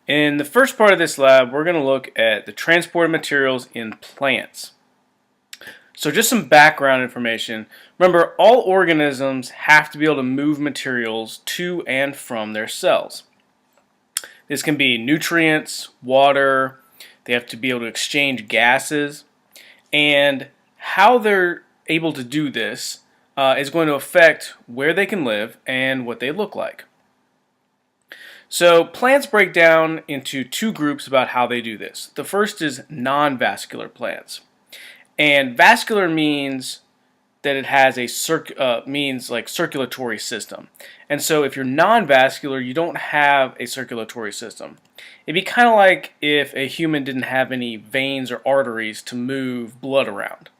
In the first part of this lab, we're going to look at the transport of materials in plants. So just some background information. Remember, all organisms have to be able to move materials to and from their cells. This can be nutrients, water, they have to be able to exchange gases, and how they're able to do this is going to affect where they can live and what they look like. So plants break down into two groups about how they do this. The first is non-vascular plants. And vascular means that it has a circulatory system. And so if you're non-vascular, you don't have a circulatory system. It'd be kind of like if a human didn't have any veins or arteries to move blood around.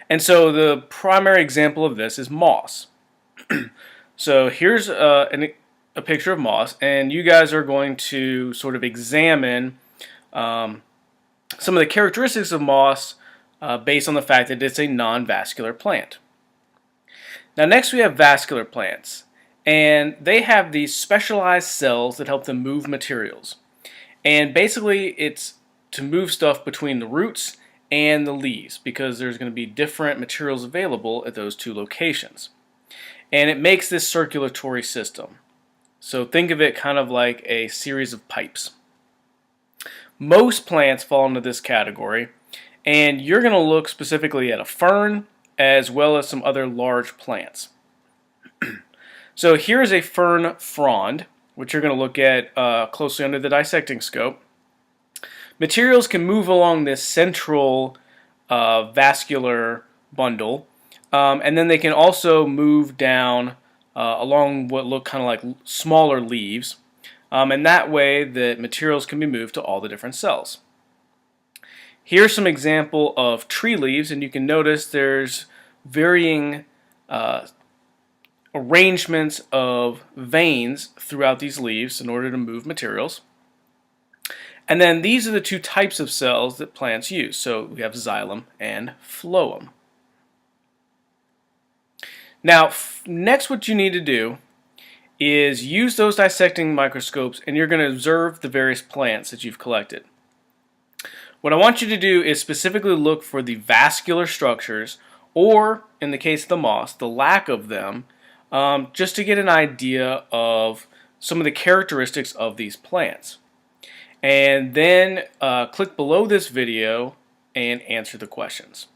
And so the primary example of this is moss. So here's a picture of moss, and you guys are going to sort of examine some of the characteristics of moss based on the fact that it's a non-vascular plant. Now next we have vascular plants, and they have these specialized cells that help them move materials. And basically it's to move stuff between the roots and the leaves because there's going to be different materials available at those two locations. And it makes this circulatory system. So think of it kind of like a series of pipes. Most plants fall into this category, and you're going to look specifically at a fern as well as some other large plants. So here's a fern frond, which you're going to look at closely under the dissecting scope. Materials can move along this central vascular bundle, and then they can also move down along what look kind of like smaller leaves, and that way the materials can be moved to all the different cells. Here's some example of tree leaves, and you can notice there's varying arrangements of veins throughout these leaves in order to move materials. And then these are the two types of cells that plants use. So we have xylem and phloem. Now, next what you need to do is use those dissecting microscopes, and you're going to observe the various plants that you've collected. What I want you to do is specifically look for the vascular structures, or in the case of the moss, the lack of them, just to get an idea of some of the characteristics of these plants. And then click below this video and answer the questions.